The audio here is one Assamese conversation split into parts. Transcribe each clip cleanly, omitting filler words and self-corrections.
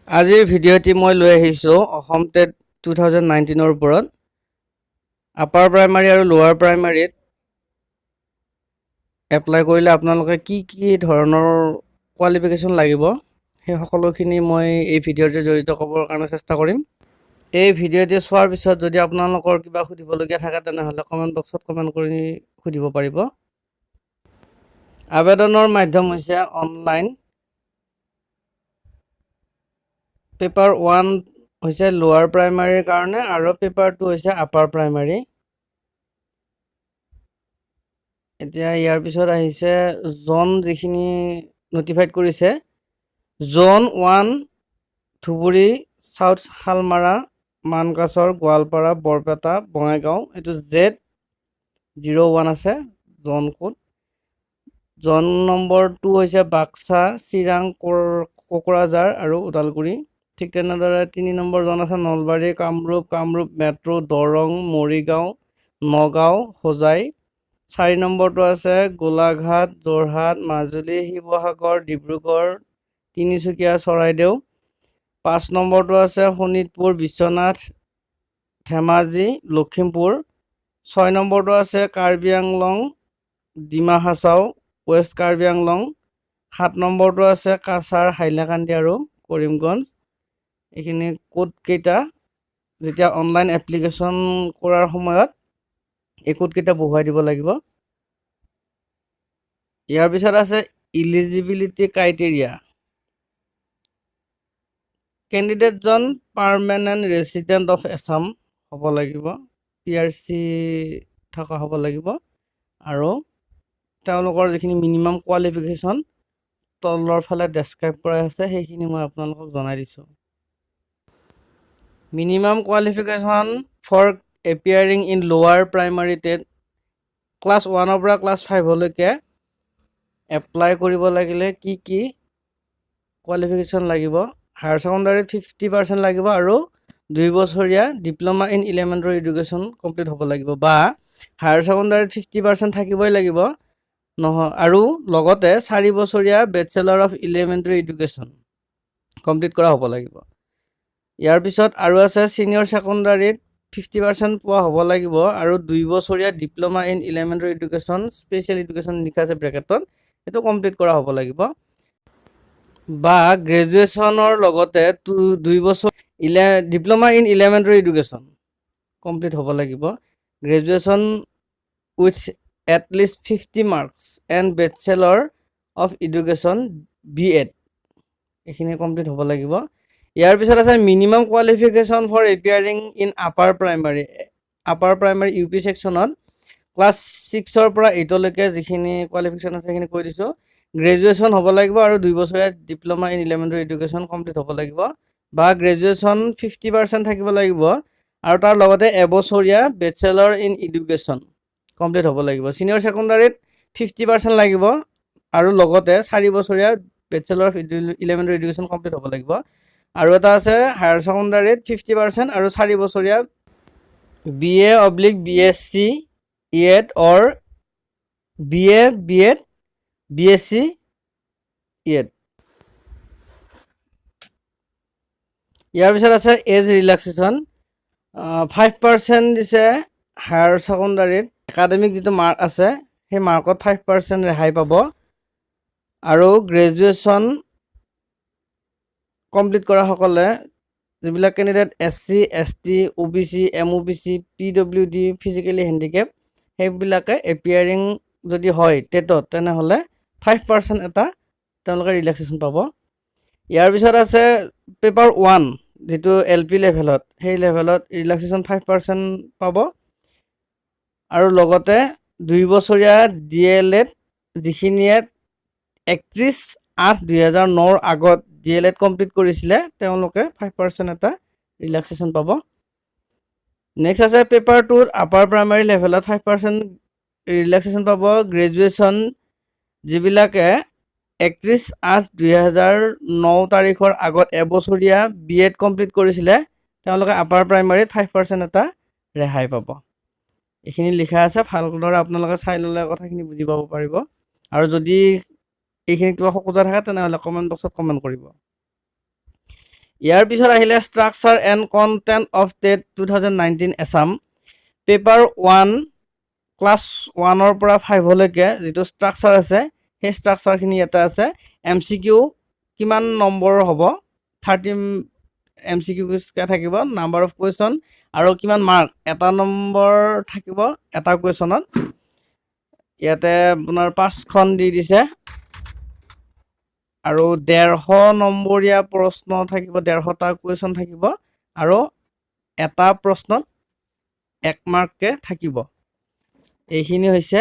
আজিৰ ভিডিঅ'টি মই লৈ আহিছোঁ অসম টেট 2019 ওপৰত। আপাৰ প্ৰাইমাৰী আৰু লোৱাৰ প্ৰাইমাৰীত এপ্লাই কৰিলে আপোনালোকে কি ধৰণৰ কোৱালিফিকেশ্যন লাগিব সেই সকলোখিনি মই এই ভিডিঅ'টোৰ জৰিয়তে ক'বৰ কাৰণে চেষ্টা কৰিম। এই ভিডিঅ'টি চোৱাৰ পিছত যদি আপোনালোকৰ কিবা সুধিবলগীয়া থাকে তেনেহ'লে কমেণ্ট বক্সত কমেণ্ট কৰি সুধিব পাৰিব। আবেদনৰ মাধ্যম হৈছে অনলাইন। পেপাৰ 1 হৈছে লোৱাৰ প্ৰাইমাৰীৰ কাৰণে আৰু পেপাৰ 2 হৈছে আপাৰ প্ৰাইমাৰী। এতিয়া ইয়াৰ পিছত আহিছে জোন যিখিনি নটিফাইড কৰিছে। জোন 1 ধুবুৰী, চাউথ শালমাৰা, মানকাচৰ, গোৱালপাৰা, বৰপেটা, বঙাইগাঁও, এইটো Z01 আছে জোন কোড। জোন নম্বৰ 2 হৈছে বাক্সা, চিৰাং, কোকৰাঝাৰ আৰু ওদালগুৰি। ঠিক তেনেদৰে 3 নম্বৰ জোন আছে নলবাৰী, কামৰূপ মেট্ৰ', দৰং, মৰিগাঁও, নগাঁও, হোজাই। 4 নম্বৰটো আছে গোলাঘাট, যোৰহাট, মাজুলী, শিৱসাগৰ, ডিব্ৰুগড়, তিনিচুকীয়া, চৰাইদেউ। 5 নম্বৰটো আছে শোণিতপুৰ, বিশ্বনাথ, ধেমাজি, লখিমপুৰ। 6 নম্বৰটো আছে কাৰ্বি আংলং, ডিমা হাছাও, ৱেষ্ট কাৰ্বি আংলং। 7 নম্বৰটো আছে কাছাৰ, হাইলাকান্দি আৰু কৰিমগঞ্জ। এইখিনি কোডকেইটা যেতিয়া অনলাইন এপ্লিকেশ্যন কৰাৰ সময়ত এই কোডকেইটা বহুৱাই দিব লাগিব। ইয়াৰ পিছত আছে ইলিজিবিলিটি ক্ৰাইটেৰিয়া। কেণ্ডিডেটজন পাৰ্মানেণ্ট ৰেচিডেণ্ট অফ আছাম হ'ব লাগিব, PRC থকা হ'ব লাগিব আৰু তেওঁলোকৰ যিখিনি মিনিমাম কোৱালিফিকেশ্যন তলৰ ফালে ডেছক্ৰাইব কৰা আছে সেইখিনি মই আপোনালোকক জনাই দিছোঁ। Minimum qualification for appearing in lower primary TET class 1ৰ পৰা ক্লাছ 5লৈকে এপ্লাই কৰিব লাগিলে কি কোৱালিফিকেশ্যন লাগিব। হায়াৰ ছেকেণ্ডাৰীত 50% লাগিব আৰু 2 বছৰীয়া diploma in elementary education complete হ'ব লাগিব, বা হায়াৰ ছেকেণ্ডাৰীত 50% থাকিবই লাগিব আৰু লগতে 4 বছৰীয়া bachelor of elementary education complete কৰা হ'ব লাগিব। ইয়াৰ পিছত আৰু আছে ছিনিয়ৰ ছেকেণ্ডাৰীত 50% পোৱা হ'ব লাগিব আৰু 2 বছৰীয়া diploma in elementary education special education লিখা আছে ব্ৰেকেটত, সেইটো কমপ্লিট কৰা হ'ব লাগিব, বা গ্ৰেজুৱেশ্যনৰ লগতে 2 বছৰ diploma in elementary education complete হ'ব লাগিব। Graduation with at least 50 marks and bachelor of education BEd এইখিনি কমপ্লিট হ'ব লাগিব। ইয়াৰ পিছত আছে minimum qualification for appearing in upper primary UP ছেকশ্যনত ক্লাছ 6ৰ পৰা 8লৈকে যিখিনি কোৱালিফিকেশ্যন আছে সেইখিনি কৈ দিছোঁ। গ্ৰেজুৱেশ্যন হ'ব লাগিব আৰু 2 বছৰীয়া diploma in elementary education complete হ'ব লাগিব, বা গ্ৰেজুৱেশ্যন 50% থাকিব লাগিব আৰু তাৰ লগতে এবছৰীয়া বেচেলৰ ইন এডুকেশ্যন কমপ্লিট হ'ব লাগিব। ছিনিয়ৰ ছেকেণ্ডাৰীত 50% লাগিব আৰু লগতে 4 বছৰীয়া bachelor of elementary education complete হ'ব লাগিব। আৰু এটা আছে হায়াৰ ছেকেণ্ডাৰীত 50% আৰু 4 বছৰীয়া BA/BSc ED or BA BEd BSc ED। ইয়াৰ পিছত আছে এজ ৰিলেক্সেশ্যন। 5% দিছে হায়াৰ ছেকেণ্ডাৰীত একাডেমিক যিটো মাৰ্ক আছে সেই মাৰ্কত 5% ৰেহাই পাব, আৰু গ্ৰেজুৱেশ্যন কমপ্লিট কৰাসকলে যিবিলাক candidate SC ST OBC MOBC PWD physically handicap সেইবিলাকে এপিয়াৰিং যদি হয় টেটত তেনেহ'লে 5% এটা তেওঁলোকে ৰিলেক্সেশ্যন পাব। ইয়াৰ পিছত আছে পেপাৰ 1 যিটো LP লেভেলত, সেই লেভেলত ৰিলেক্সেশ্যন 5% পাব আৰু লগতে 2 বছৰীয়া DLED যিখিনিয়ে 31/8/2009 আগত DLED কমপ্লিট কৰিছিলে তেওঁলোকে 5% এটা ৰিলেক্সেশ্যন পাব। নেক্সট আছে পেপাৰ 2 আপাৰ প্ৰাইমাৰী লেভেলত 5% ৰিলেক্সেশ্যন পাব গ্ৰেজুৱেশ্যন যিবিলাকে 31/8/2009 তাৰিখৰ আগত এবছৰীয়া BEd কমপ্লিট কৰিছিলে তেওঁলোকে আপাৰ প্ৰাইমাৰীত 5% এটা ৰেহাই পাব। এইখিনি লিখা আছে, ভালদৰে আপোনালোকে চাই ল'লে কথাখিনি বুজি পাব পাৰিব, আৰু যদি এইখিনি কিবা খোকোজা থাকে তেনেহ'লে কমেণ্ট বক্সত কমেণ্ট কৰিব। ইয়াৰ পিছত আহিলে structure and content of TET 2019 exam paper 1 class 1ৰ পৰা 5লৈকে যিটো ষ্ট্ৰাকচাৰ আছে সেই ষ্ট্ৰাকচাৰখিনি ইয়াতে আছে MCQ কিমান নম্বৰ হ'ব 30 MCQ থাকিব নাম্বাৰ অফ কুৱেশ্যন আৰু কিমান মাৰ্ক এটা নম্বৰ থাকিব এটা কুৱেশ্যনত ইয়াতে আপোনাৰ 5খন দি দিছে আৰু 150 নম্বৰীয়া প্ৰশ্ন থাকিব 150টা কুৱেশ্যন থাকিব আৰু এটা প্ৰশ্নত 1 মাৰ্ককে থাকিব এইখিনি হৈছে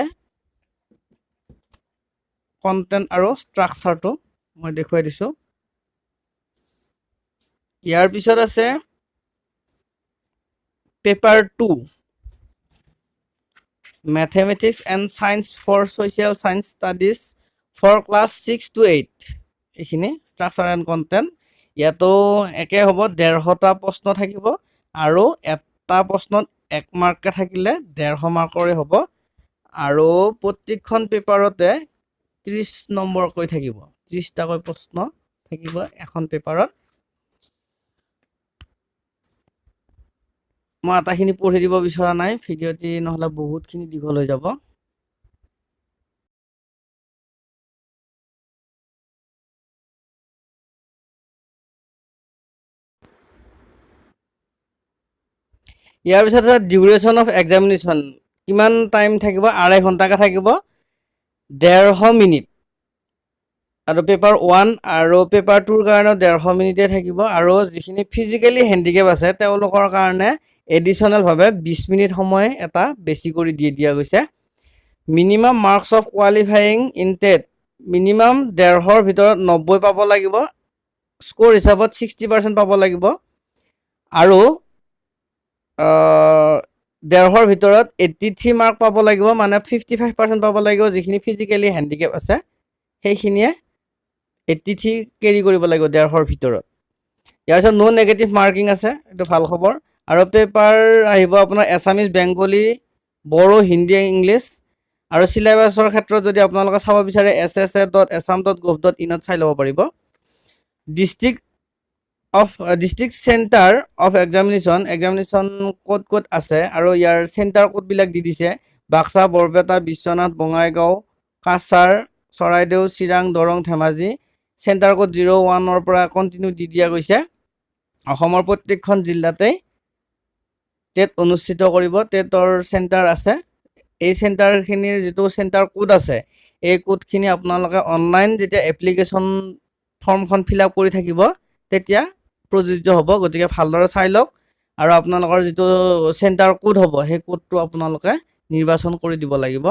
কন্টেন্ট আৰু ষ্ট্ৰাকচাৰটো মই দেখুৱাই দিছো ইয়াৰ পিছত আছে paper 2 Mathematics and Science for Social Science Studies for class 6 to 8 এইখিনি ষ্ট্ৰাকচাৰ এণ্ড কণ্টেণ্ট ইয়াতো একে হ'ব 150টা প্ৰশ্ন থাকিব আৰু এটা প্ৰশ্নত 1 মাৰ্ককে থাকিলে 150 মাৰ্কৰে হ'ব আৰু প্ৰত্যেকখন পেপাৰতে 30 নম্বৰকৈ থাকিব 30টাকৈ প্ৰশ্ন থাকিব এখন পেপাৰত মই আটাইখিনি পঢ়ি দিব বিচৰা নাই ভিডিঅ'টি নহলে বহুতখিনি দীঘল হৈ যাব ইয়াৰ পিছত ডিউৰেশ্যন অফ এক্সামিনেশ্যন কিমান টাইম থাকিব 2.5 ঘণ্টাকৈ থাকিব 150 মিনিট আৰু পেপাৰ 1 আৰু পেপাৰ 2ৰ কাৰণে 150 মিনিটে থাকিব আৰু যিখিনি ফিজিকেলি হেণ্ডিকেপ আছে তেওঁলোকৰ কাৰণে এডিশ্যনেল ভাৱে 20 মিনিট সময় এটা বেছি কৰি দিয়া গৈছে minimum marks of qualifying in TET minimum 150ৰ ভিতৰত 90 পাব লাগিব স্কোৰ হিচাপত 60% পাব লাগিব আৰু 150ৰ ভিতৰত 83 মাৰ্ক পাব লাগিব মানে 55% পাব লাগিব যিখিনি ফিজিকেলি হেণ্ডিকেপ আছে সেইখিনিয়ে 83 কেৰি কৰিব লাগিব 150ৰ ভিতৰত ইয়াৰ পিছত নো নেগেটিভ মাৰ্কিং আছে এইটো ভাল খবৰ আৰু পেপাৰ আহিব আপোনাৰ এছামিজ বেংগলী বড়ো হিন্দী ইংলিছ আৰু সিলেবাছৰ ক্ষেত্ৰত যদি আপোনালোকে চাব বিচাৰে ssa.assam.gov.in ত চাই ল'ব পাৰিব ডিস্ট্ৰিক্ট চেণ্টাৰ অফ এক্সামিনেশ্যন ক'ত আছে আৰু ইয়াৰ চেণ্টাৰ ক'তবিলাক দি দিছে বাক্সা বৰপেটা বিশ্বনাথ বঙাইগাঁও কাছাৰ চৰাইদেউ চিৰাং দৰং ধেমাজি চেণ্টাৰ ক'ড 01ৰ পৰা কণ্টিনিউ দি দিয়া গৈছে অসমৰ প্ৰত্যেকখন জিলাতে টেট অনুষ্ঠিত কৰিব টেটৰ চেণ্টাৰ আছে এই চেণ্টাৰখিনিৰ যিটো চেণ্টাৰ কোড আছে এই কোডখিনি আপোনালোকে অনলাইন যেতিয়া এপ্লিকেশ্যন ফৰ্মখন ফিল আপ কৰি থাকিব তেতিয়া প্ৰযোজ্য হ'ব গতিকে ভালদৰে চাই লওক আৰু আপোনালোকৰ যিটো চেণ্টাৰ কোড হ'ব সেই কোডটো আপোনালোকে নিৰ্বাচন কৰি দিব লাগিব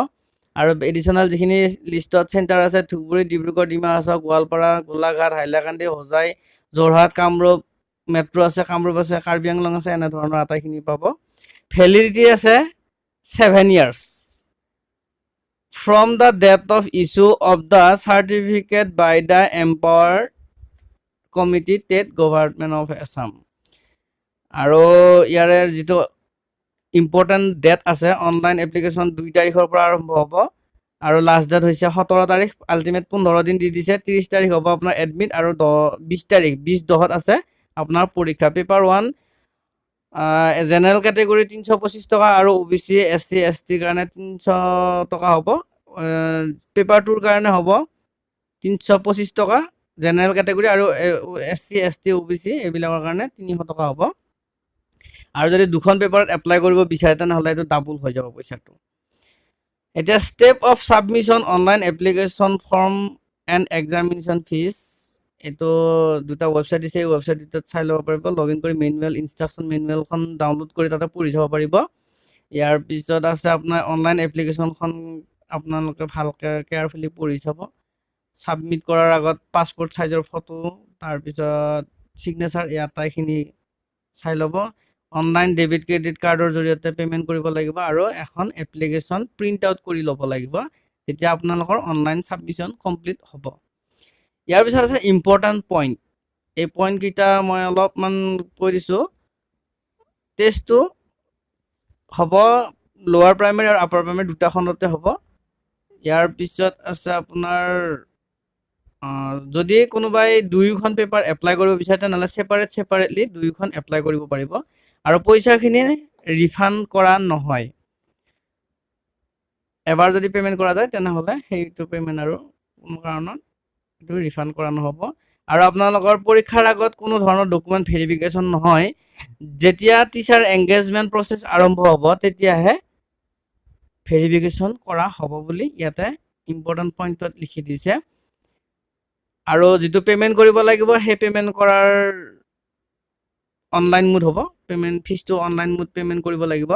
আৰু এডিশ্যনেল যিখিনি লিষ্টত চেণ্টাৰ আছে ধুবুৰী ডিব্ৰুগড় ডিমা হাছাও গোৱালপাৰা গোলাঘাট হাইলাকান্দি হোজাই যোৰহাট কামৰূপ মেট্ৰ' আছে কামৰূপ আছে কাৰ্বি আংলং আছে এনেধৰণৰ আটাইখিনি পাব ভেলিডিটি আছে 7 years from the date of issue of the certificate by the empowered committee TET government of Assam আৰু ইয়াৰে যিটো ইম্পৰ্টেণ্ট ডেট আছে অনলাইন এপ্লিকেশ্যন 2 তাৰিখৰ পৰা আৰম্ভ হ'ব আৰু লাষ্ট ডেট হৈছে 17 তাৰিখ আল্টিমেট 15 দিন দি দিছে 30 তাৰিখ হ'ব আপোনাৰ এডমিট আৰু 20 তাৰিখ 20/10 আছে আপোনাৰ পৰীক্ষা পেপাৰ 1 জেনেৰেল কেটেগৰী 325 টকা আৰু OBC SC ST কাৰণে 300 টকা হ'ব পেপাৰ 2ৰ কাৰণে হ'ব 325 টকা জেনেৰেল কেটেগৰী আৰু SC ST OBC এইবিলাকৰ কাৰণে 300 টকা হ'ব আৰু যদি দুখন পেপাৰত এপ্লাই কৰিব বিচাৰে তেনেহ'লে এইটো ডাবল হৈ যাব পইচাটো এতিয়া step of submission online application form and examination fees এইটো দুটা ৱেবছাইট দিছে এই ৱেবছাইট দুটাত চাই ল'ব পাৰিব লগইন কৰি মেনুৱেল ইনষ্ট্ৰাকশ্যন মেনুৱেলখন ডাউনলোড কৰি তাতে পঢ়ি চাব পাৰিব ইয়াৰ পিছত আছে আপোনাৰ অনলাইন এপ্লিকেশ্যনখন আপোনালোকে ভালকৈ কেয়াৰফুলি পঢ়ি চাব সাবমিট কৰাৰ আগত পাছপোৰ্ট সাইজৰ ফটো তাৰপিছত সিগনেচাৰ আটাইখিনি চাই ল'ব অনলাইন ডেবিট ক্ৰেডিট কাৰ্ডৰ জৰিয়তে পে'মেণ্ট কৰিব লাগিব আৰু এখন এপ্লিকেশ্যন প্ৰিণ্ট আউট কৰি ল'ব লাগিব তেতিয়া আপোনালোকৰ অনলাইন সাবমিশন কমপ্লিট হ'ব ইয়াৰ পিছত আছে ইম্পৰ্টেণ্ট পইণ্ট এই পইণ্টকেইটা মই অলপমান কৈ দিছোঁ টেষ্টটো হ'ব লোৱাৰ প্ৰাইমেৰী আৰু আপাৰ প্ৰাইমেৰী দুটা খণ্ডতে হ'ব ইয়াৰ পিছত আছে আপোনাৰ যদি কোনোবাই দুয়োখন পেপাৰ এপ্লাই কৰিব বিচাৰে তেনেহ'লে ছেপাৰেটলি দুয়োখন এপ্লাই কৰিব পাৰিব আৰু পইচাখিনি ৰিফাণ্ড কৰা নহয়। এবাৰ যদি পে'মেণ্ট কৰা যায় তেনেহ'লে সেইটো পে'মেণ্ট আৰু কোনো কাৰণত এইটো ৰিফাণ্ড কৰা নহ'ব। আৰু আপোনালোকৰ পৰীক্ষাৰ আগত কোনো ধৰণৰ ডকুমেণ্ট ভেৰিফিকেশ্যন নহয়। যেতিয়া টিচাৰ এংগেজমেণ্ট প্ৰচেছ আৰম্ভ হ'ব তেতিয়াহে ভেৰিফিকেশ্যন কৰা হ'ব বুলি ইয়াতে ইম্পৰ্টেণ্ট পইণ্টত লিখি দিছে। আৰু যিটো পে'মেণ্ট কৰিব লাগিব সেই পে'মেণ্ট কৰাৰ অনলাইন মোড হ'ব। পে'মেণ্ট ফিজটো অনলাইন মোড পে'মেণ্ট কৰিব লাগিব।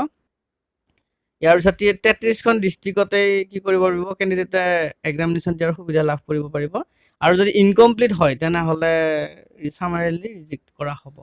ইয়াৰ পিছত 33খন ডিষ্ট্ৰিক্টতে কি কৰিব পাৰিব, কেণ্ডিডেটে এক্সামিনেশ্যন দিয়াৰ সুবিধা লাভ কৰিব পাৰিব। আৰু যদি ইনকমপ্লিট হয় তেনেহ'লে চামাৰিলি ৰিজেক্ট কৰা হ'ব।